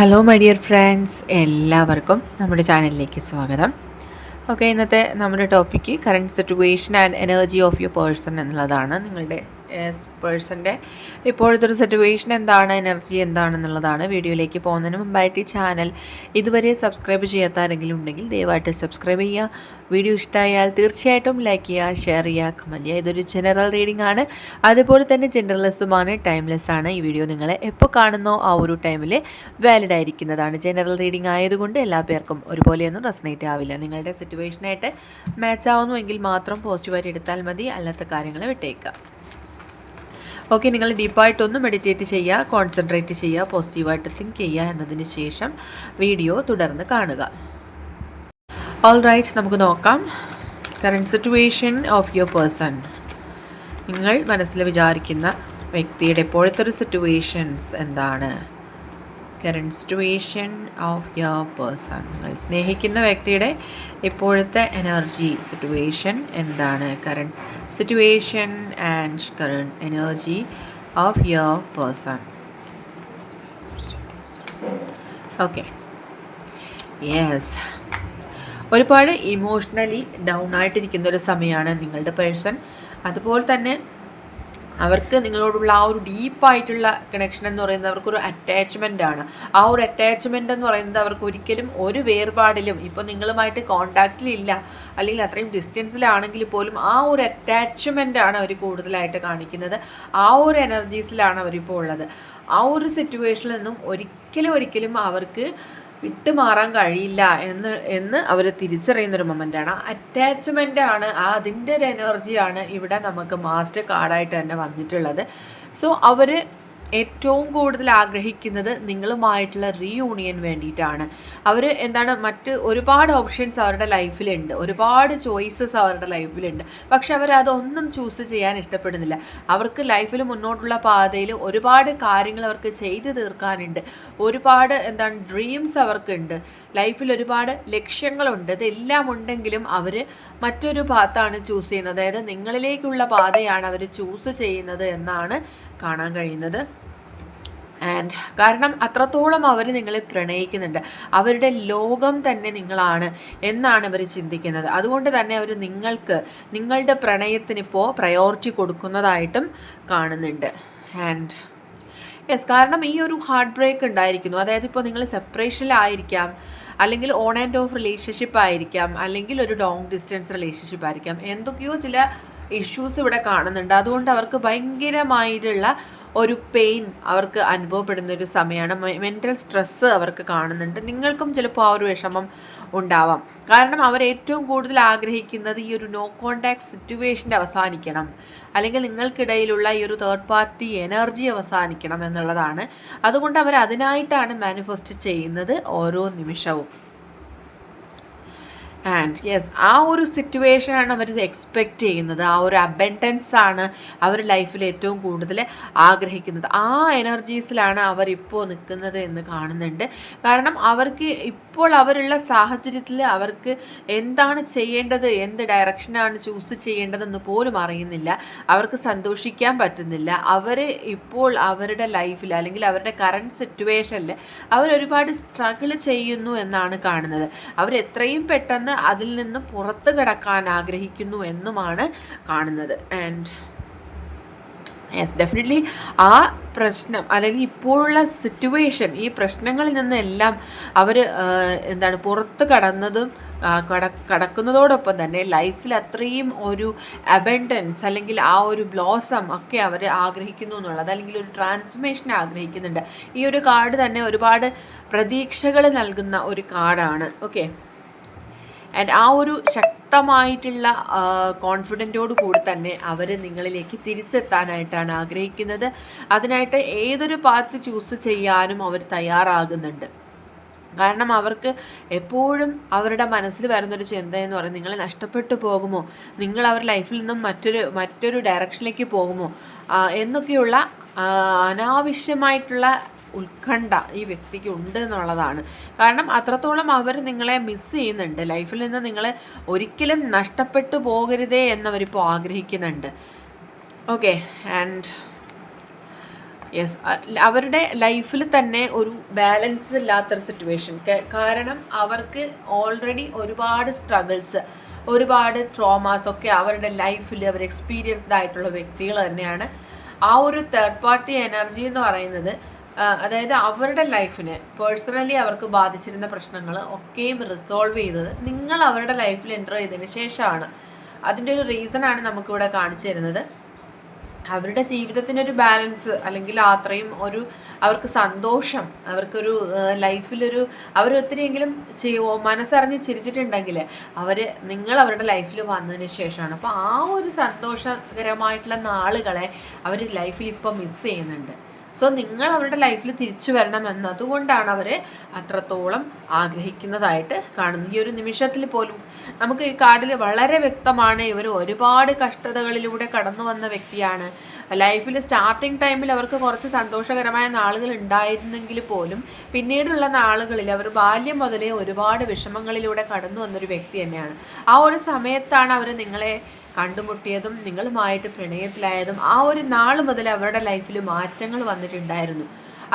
Hello my dear friends, എല്ലാവർക്കും നമ്മുടെ ചാനലിലേക്ക് സ്വാഗതം. ഓക്കെ, ഇന്നത്തെ നമ്മുടെ topic current situation and energy of your person എന്നുള്ളതാണ്. നിങ്ങളുടെ പേഴ്സൻ്റെ ഇപ്പോഴത്തെ ഒരു സിറ്റുവേഷൻ എന്താണ്, എനർജി എന്താണെന്നുള്ളതാണ്. വീഡിയോയിലേക്ക് പോകുന്നതിന് മുമ്പായിട്ട് ഈ ചാനൽ ഇതുവരെ സബ്സ്ക്രൈബ് ചെയ്യാത്ത ആരെങ്കിലും ഉണ്ടെങ്കിൽ ദയവായിട്ട് സബ്സ്ക്രൈബ് ചെയ്യുക. വീഡിയോ ഇഷ്ടമായാൽ തീർച്ചയായിട്ടും ലൈക്ക് ചെയ്യുക, ഷെയർ ചെയ്യുക, കമൻറ്റ് ചെയ്യുക. ഇതൊരു ജനറൽ റീഡിംഗ് ആണ്, അതുപോലെ തന്നെ ജനറൽലെസ്സുമാണ്, ടൈംലെസ് ആണ്. ഈ വീഡിയോ നിങ്ങൾ എപ്പോൾ കാണുന്നോ ആ ഒരു ടൈമിൽ വാലിഡ് ആയിരിക്കുന്നതാണ്. ജനറൽ റീഡിംഗ് ആയതുകൊണ്ട് എല്ലാ പേർക്കും ഒരുപോലെയൊന്നും റെസനേറ്റ് ആവില്ല. നിങ്ങളുടെ സിറ്റുവേഷനായിട്ട് മാച്ച് ആവുന്നുവെങ്കിൽ മാത്രം പോസിറ്റീവായിട്ട് എടുത്താൽ മതി, അല്ലാത്ത കാര്യങ്ങൾ വിട്ടേക്കുക. ഓക്കെ, നിങ്ങൾ ഡീപ്പായിട്ടൊന്ന് മെഡിറ്റേറ്റ് ചെയ്യുക, കോൺസെൻട്രേറ്റ് ചെയ്യുക, പോസിറ്റീവായിട്ട് തിങ്ക് ചെയ്യുക. എന്നതിന് ശേഷം വീഡിയോ തുടർന്ന് കാണുക. ഓൾ റൈറ്റ്, നമുക്ക് നോക്കാം. Current situation of your person. നിങ്ങൾ മനസ്സിൽ വിചാരിക്കുന്ന വ്യക്തിയുടെ ഇപ്പോഴത്തെ ഒരു സിറ്റുവേഷൻസ് എന്താണ്? Current situation of your person. നിങ്ങൾ സ്നേഹിക്കുന്ന വ്യക്തിയുടെ ഇപ്പോഴത്തെ എനർജി സിറ്റുവേഷൻ എന്താണ്? Current situation and current energy of your person. Okay, yes, ഒരുപാട് ഇമോഷണലി ഡൗൺ ആയിട്ടിരിക്കുന്ന ഒരു സമയമാണ് നിങ്ങളുടെ പേഴ്സൺ. അതുപോലെ തന്നെ അവർക്ക് നിങ്ങളോടുള്ള ആ ഒരു ഡീപ്പായിട്ടുള്ള കണക്ഷൻ എന്ന് പറയുന്നത് അവർക്കൊരു അറ്റാച്ച്മെൻ്റ് ആണ്. ആ ഒരു അറ്റാച്ച്മെൻ്റ് എന്ന് പറയുന്നത് അവർക്ക് ഒരിക്കലും ഒരു വേർപാടിലും, ഇപ്പോൾ നിങ്ങളുമായിട്ട് കോണ്ടാക്റ്റിലില്ല അല്ലെങ്കിൽ അത്രയും ഡിസ്റ്റൻസിലാണെങ്കിൽ പോലും ആ ഒരു അറ്റാച്ച്മെൻ്റ് ആണ് അവർ കൂടുതലായിട്ട് കാണിക്കുന്നത്. ആ ഒരു എനർജീസിലാണ് അവരിപ്പോൾ ഉള്ളത്. ആ ഒരു സിറ്റുവേഷനിൽ നിന്നും ഒരിക്കലും അവർക്ക് വിട്ടുമാറാൻ കഴിയില്ല എന്ന് അവർ തിരിച്ചറിയുന്നൊരു മൊമെൻ്റാണ്. അറ്റാച്ച്മെൻ്റ് ആണ്, അതിൻ്റെ ഒരു എനർജിയാണ് ഇവിടെ നമുക്ക് മാസ്റ്റർ കാർഡായിട്ട് തന്നെ വന്നിട്ടുള്ളത്. സോ അവർ ഏറ്റവും കൂടുതൽ ആഗ്രഹിക്കുന്നത് നിങ്ങളുമായിട്ടുള്ള റീയൂണിയൻ വേണ്ടിയിട്ടാണ്. അവർ മറ്റ് ഒരുപാട് ഓപ്ഷൻസ് അവരുടെ ലൈഫിലുണ്ട്, ഒരുപാട് ചോയ്സസ് അവരുടെ ലൈഫിലുണ്ട്. പക്ഷെ അവരതൊന്നും ചൂസ് ചെയ്യാൻ ഇഷ്ടപ്പെടുന്നില്ല. അവർക്ക് ലൈഫിൽ മുന്നോട്ടുള്ള പാതയിൽ ഒരുപാട് കാര്യങ്ങൾ അവർക്ക് ചെയ്തു തീർക്കാനുണ്ട്. ഒരുപാട് ഡ്രീംസ് അവർക്കുണ്ട്. ലൈഫിൽ ഒരുപാട് ലക്ഷ്യങ്ങളുണ്ട്. ഇതെല്ലാം ഉണ്ടെങ്കിലും അവർ മറ്റൊരു പാത്താണ് ചൂസ് ചെയ്യുന്നത്. അതായത് നിങ്ങളിലേക്കുള്ള പാതയാണ് അവർ ചൂസ് ചെയ്യുന്നത് എന്നാണ് കാണാൻ കഴിയുന്നത്. ആൻഡ് കാരണം അത്രത്തോളം അവർ നിങ്ങളെ പ്രണയിക്കുന്നുണ്ട്. അവരുടെ ലോകം തന്നെ നിങ്ങളാണ് എന്നാണ് അവർ ചിന്തിക്കുന്നത്. അതുകൊണ്ട് തന്നെ അവർ നിങ്ങളുടെ പ്രണയത്തിനിപ്പോൾ പ്രയോറിറ്റി കൊടുക്കുന്നതായിട്ടും കാണുന്നുണ്ട്. ആൻഡ് യെസ്, കാരണം ഈ ഒരു ഹാർട്ട് ബ്രേക്ക് ഉണ്ടായിരിക്കുന്നു. അതായത് ഇപ്പോൾ നിങ്ങൾ സെപ്പറേഷനിലായിരിക്കാം, അല്ലെങ്കിൽ ഓൺ ആൻഡ് ഓഫ് റിലേഷൻഷിപ്പ് ആയിരിക്കാം, അല്ലെങ്കിൽ ഒരു ലോങ് ഡിസ്റ്റൻസ് റിലേഷൻഷിപ്പ് ആയിരിക്കാം. എന്തൊക്കെയോ ചില ഇഷ്യൂസ് ഇവിടെ കാണുന്നുണ്ട്. അതുകൊണ്ട് അവർക്ക് ഭയങ്കരമായിട്ടുള്ള ഒരു പെയിൻ അവർക്ക് അനുഭവപ്പെടുന്ന ഒരു സമയമാണ്. മെൻ്റൽ സ്ട്രെസ്സ് അവർക്ക് കാണുന്നുണ്ട്. നിങ്ങൾക്കും ചിലപ്പോൾ ആ ഒരു വിഷമം ഉണ്ടാവാം. കാരണം അവർ ഏറ്റവും കൂടുതൽ ആഗ്രഹിക്കുന്നത് ഈ ഒരു നോ കോണ്ടാക്ട് സിറ്റുവേഷൻ്റെ അവസാനിക്കണം, അല്ലെങ്കിൽ നിങ്ങൾക്കിടയിലുള്ള ഈ ഒരു തേർഡ് പാർട്ടി എനർജി അവസാനിക്കണം എന്നുള്ളതാണ്. അതുകൊണ്ട് അവർ അതിനായിട്ടാണ് മാനിഫെസ്റ്റ് ചെയ്യുന്നത് ഓരോ നിമിഷവും. ആൻഡ് യെസ്, ആ ഒരു സിറ്റുവേഷനാണ് അവർ എക്സ്പെക്റ്റ് ചെയ്യുന്നത്. ആ ഒരു അബൻഡൻസ് ആണ് അവർ ലൈഫിൽ ഏറ്റവും കൂടുതൽ ആഗ്രഹിക്കുന്നത്. ആ എനർജീസിലാണ് അവരിപ്പോൾ നിൽക്കുന്നത് എന്ന് കാണുന്നുണ്ട്. കാരണം അവർക്ക് ഇപ്പോൾ അവരുള്ള സാഹചര്യത്തിൽ അവർക്ക് എന്താണ് ചെയ്യേണ്ടത്, എന്ത് ഡയറക്ഷനാണ് ചൂസ് ചെയ്യേണ്ടതെന്ന് പോലും അറിയുന്നില്ല. അവർക്ക് സന്തോഷിക്കാൻ പറ്റുന്നില്ല. അവർ ഇപ്പോൾ അവരുടെ ലൈഫിൽ അല്ലെങ്കിൽ അവരുടെ കറണ്ട് സിറ്റുവേഷനിൽ അവരൊരുപാട് സ്ട്രഗിൾ ചെയ്യുന്നു എന്നാണ് കാണുന്നത്. അവരെത്രയും പെട്ടെന്ന് അതിൽ നിന്ന് പുറത്ത് കിടക്കാൻ ആഗ്രഹിക്കുന്നു എന്നുമാണ് കാണുന്നത്. ആൻഡ് യെസ്, ഡെഫിനറ്റ്ലി ആ പ്രശ്നം അല്ലെങ്കിൽ ഇപ്പോഴുള്ള സിറ്റുവേഷൻ, ഈ പ്രശ്നങ്ങളിൽ നിന്നെല്ലാം അവർ പുറത്ത് കടക്കുന്നതോടൊപ്പം തന്നെ ലൈഫിൽ അത്രയും ഒരു അബൻഡൻസ് അല്ലെങ്കിൽ ആ ഒരു ബ്ലോസം ഒക്കെ അവർ ആഗ്രഹിക്കുന്നു എന്നുള്ളത്, അല്ലെങ്കിൽ ഒരു ട്രാൻസ്ഫർമേഷൻ ആഗ്രഹിക്കുന്നുണ്ട്. ഈ ഒരു കാർഡ് തന്നെ ഒരുപാട് പ്രതീക്ഷകൾ നൽകുന്ന ഒരു കാർഡാണ്. ഓക്കെ, ആൻഡ് ആ ഒരു ശക്തമായിട്ടുള്ള കോൺഫിഡൻറ്റോട് കൂടി തന്നെ അവർ നിങ്ങളിലേക്ക് തിരിച്ചെത്താനായിട്ടാണ് ആഗ്രഹിക്കുന്നത്. അതിനായിട്ട് ഏതൊരു പാത്ത് ചൂസ് ചെയ്യാനും അവർ തയ്യാറാകുന്നുണ്ട്. കാരണം അവർക്ക് എപ്പോഴും അവരുടെ മനസ്സിൽ വരുന്നൊരു ചിന്ത എന്ന് പറയുന്നത് നിങ്ങളെ നഷ്ടപ്പെട്ടു പോകുമോ, നിങ്ങൾ അവരുടെ ലൈഫിൽ നിന്നും മറ്റൊരു ഡയറക്ഷനിലേക്ക് പോകുമോ എന്നൊക്കെയുള്ള അനാവശ്യമായിട്ടുള്ള ഉത്കണ്ഠ ഈ വ്യക്തിക്ക് ഉണ്ട് എന്നുള്ളതാണ്. കാരണം അത്രത്തോളം അവർ നിങ്ങളെ മിസ് ചെയ്യുന്നുണ്ട്. ലൈഫിൽ നിന്ന് നിങ്ങളെ ഒരിക്കലും നഷ്ടപ്പെട്ടു പോകരുതേ എന്നവരിപ്പോൾ ആഗ്രഹിക്കുന്നുണ്ട്. ഓക്കെ, ആൻഡ് യെസ്, അവരുടെ ലൈഫിൽ തന്നെ ഒരു ബാലൻസ് ഇല്ലാത്തൊരു സിറ്റുവേഷൻ. കാരണം അവർക്ക് ഓൾറെഡി ഒരുപാട് സ്ട്രഗിൾസ്, ഒരുപാട് ട്രോമാസ് ഒക്കെ അവരുടെ ലൈഫിൽ അവർ എക്സ്പീരിയൻസ്ഡ് ആയിട്ടുള്ള വ്യക്തികൾ തന്നെയാണ്. ആ ഒരു തേർഡ് പാർട്ടി എനർജി എന്ന് പറയുന്നത്, അതായത് അവരുടെ ലൈഫിനെ പേഴ്സണലി അവർക്ക് ബാധിച്ചിരുന്ന പ്രശ്നങ്ങൾ ഒക്കെയും റിസോൾവ് ചെയ്തത് നിങ്ങൾ അവരുടെ ലൈഫിൽ എൻ്റർ ചെയ്തതിന് ശേഷമാണ്. അതിൻ്റെ ഒരു റീസണാണ് നമുക്കിവിടെ കാണിച്ചു തരുന്നത്. അവരുടെ ജീവിതത്തിനൊരു ബാലൻസ്, അല്ലെങ്കിൽ അത്രയും ഒരു അവർക്ക് സന്തോഷം, അവർക്കൊരു ലൈഫിലൊരു അവരൊത്തിരിയെങ്കിലും മനസ്സറിഞ്ഞ് ചിരിച്ചിട്ടുണ്ടെങ്കിൽ നിങ്ങൾ അവരുടെ ലൈഫിൽ വന്നതിന് ശേഷമാണ്. അപ്പോൾ ആ ഒരു സന്തോഷകരമായിട്ടുള്ള നാളുകളെ അവർ ലൈഫിൽ ഇപ്പോൾ മിസ് ചെയ്യുന്നുണ്ട്. സോ നിങ്ങൾ അവരുടെ ലൈഫിൽ തിരിച്ചു വരണമെന്ന് അതുകൊണ്ടാണ് അവർ അത്രത്തോളം ആഗ്രഹിക്കുന്നതായിട്ട് കാണുന്നത്. ഈ ഒരു നിമിഷത്തിൽ പോലും നമുക്ക് ഈ കാർഡിൽ വളരെ വ്യക്തമാണ്, ഇവർ ഒരുപാട് കഷ്ടതകളിലൂടെ കടന്നു വന്ന വ്യക്തിയാണ്. ലൈഫിൽ സ്റ്റാർട്ടിങ് ടൈമിൽ അവർക്ക് കുറച്ച് സന്തോഷകരമായ നാളുകൾ ഉണ്ടായിരുന്നെങ്കിൽ പോലും പിന്നീടുള്ള നാളുകളിൽ അവർ ബാല്യം മുതലേ ഒരുപാട് വിഷമങ്ങളിലൂടെ കടന്നു വന്നൊരു വ്യക്തി തന്നെയാണ്. ആ ഒരു സമയത്താണ് അവർ നിങ്ങളെ കണ്ടുമുട്ടിയതും നിങ്ങളുമായിട്ട് പ്രണയത്തിലായതും. ആ ഒരു നാൾ മുതൽ അവരുടെ ലൈഫിൽ മാറ്റങ്ങൾ വന്നിട്ടുണ്ടായിരുന്നു.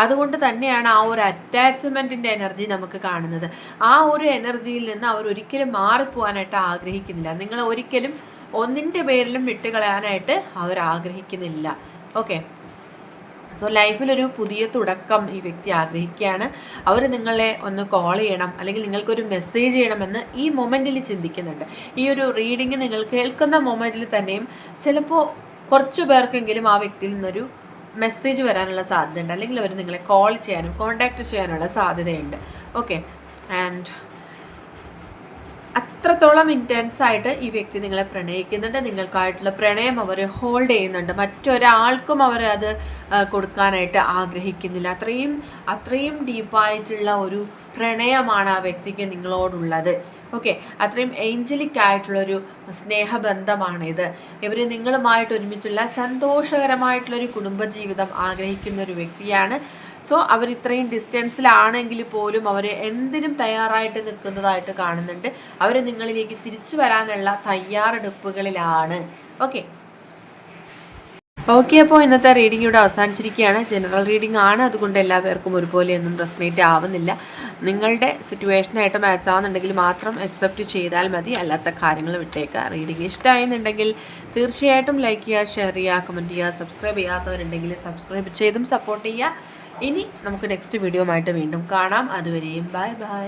അതുകൊണ്ട് തന്നെയാണ് ആ ഒരു അറ്റാച്ച്മെൻറ്റിൻ്റെ എനർജി നമുക്ക് കാണുന്നത്. ആ ഒരു എനർജിയിൽ നിന്ന് അവർ ഒരിക്കലും മാറിപ്പോകാനായിട്ട് ആഗ്രഹിക്കുന്നില്ല. നിങ്ങൾ ഒരിക്കലും ഒന്നിൻ്റെ പേരിലും വിട്ടുകളയാനായിട്ട് അവർ ആഗ്രഹിക്കുന്നില്ല. ഓക്കെ, സോ ലൈഫിലൊരു പുതിയ തുടക്കം ഈ വ്യക്തി ആഗ്രഹിക്കുകയാണ്. അവർ നിങ്ങളെ ഒന്ന് കോൾ ചെയ്യണം, അല്ലെങ്കിൽ നിങ്ങൾക്കൊരു മെസ്സേജ് ചെയ്യണമെന്ന് ഈ മൊമെൻറ്റിൽ ചിന്തിക്കുന്നുണ്ട്. ഈ ഒരു റീഡിങ് നിങ്ങൾ കേൾക്കുന്ന മൊമെൻറ്റിൽ തന്നെയും ചിലപ്പോൾ കുറച്ച് പേർക്കെങ്കിലും ആ വ്യക്തിയിൽ നിന്നൊരു മെസ്സേജ് വരാനുള്ള സാധ്യതയുണ്ട്, അല്ലെങ്കിൽ അവർ നിങ്ങളെ കോൾ ചെയ്യാനും കോൺടാക്റ്റ് ചെയ്യാനുള്ള സാധ്യതയുണ്ട്. ഓക്കെ, ആൻഡ് അത്രത്തോളം ഇൻറ്റൻസ് ആയിട്ട് ഈ വ്യക്തി നിങ്ങളെ പ്രണയിക്കുന്നുണ്ട്. നിങ്ങൾക്കായിട്ടുള്ള പ്രണയം അവർ ഹോൾഡ് ചെയ്യുന്നുണ്ട്. മറ്റൊരാൾക്കും അവർ അത് കൊടുക്കാനായിട്ട് ആഗ്രഹിക്കുന്നില്ല. അത്രയും ഡീപ്പായിട്ടുള്ള ഒരു പ്രണയമാണ് ആ വ്യക്തിക്ക് നിങ്ങളോടുള്ളത്. ഓക്കെ, അത്രയും ഏഞ്ചലിക് ആയിട്ടുള്ളൊരു സ്നേഹബന്ധമാണിത്. ഇവർ നിങ്ങളുമായിട്ട് ഒരുമിച്ചുള്ള സന്തോഷകരമായിട്ടുള്ളൊരു കുടുംബജീവിതം ആഗ്രഹിക്കുന്ന ഒരു വ്യക്തിയാണ്. സോ അവർ ഇത്രയും ഡിസ്റ്റൻസിലാണെങ്കിൽ പോലും അവർ എന്തിനും തയ്യാറായിട്ട് നിൽക്കുന്നതായിട്ട് കാണുന്നുണ്ട്. അവർ നിങ്ങളിലേക്ക് തിരിച്ചു വരാനുള്ള തയ്യാറെടുപ്പുകളിലാണ്. ഓക്കെ, അപ്പോൾ ഇന്നത്തെ റീഡിംഗ് ഇവിടെ അവസാനിച്ചിരിക്കുകയാണ്. ജനറൽ റീഡിംഗ് ആണ്, അതുകൊണ്ട് എല്ലാ പേർക്കും ഒരുപോലെയൊന്നും റെസനേറ്റ് ആവുന്നില്ല. നിങ്ങളുടെ സിറ്റുവേഷനായിട്ട് മാച്ച് ആവുന്നുണ്ടെങ്കിൽ മാത്രം അക്സെപ്റ്റ് ചെയ്താൽ മതി, അല്ലാത്ത കാര്യങ്ങൾ വിട്ടേക്കുക. റീഡിംഗ് ഇഷ്ടമായെന്നുണ്ടെങ്കിൽ തീർച്ചയായിട്ടും ലൈക്ക് ചെയ്യുക, ഷെയർ ചെയ്യുക, കമൻറ്റ് ചെയ്യുക. സബ്സ്ക്രൈബ് ചെയ്യാത്തവരുണ്ടെങ്കിൽ സബ്സ്ക്രൈബ് ചെയ്തും സപ്പോർട്ട് ചെയ്യുക. ഇനി നമുക്ക് നെക്സ്റ്റ് വീഡിയോ ആയിട്ട് വീണ്ടും കാണാം. അതുവരെയും ബൈ ബൈ.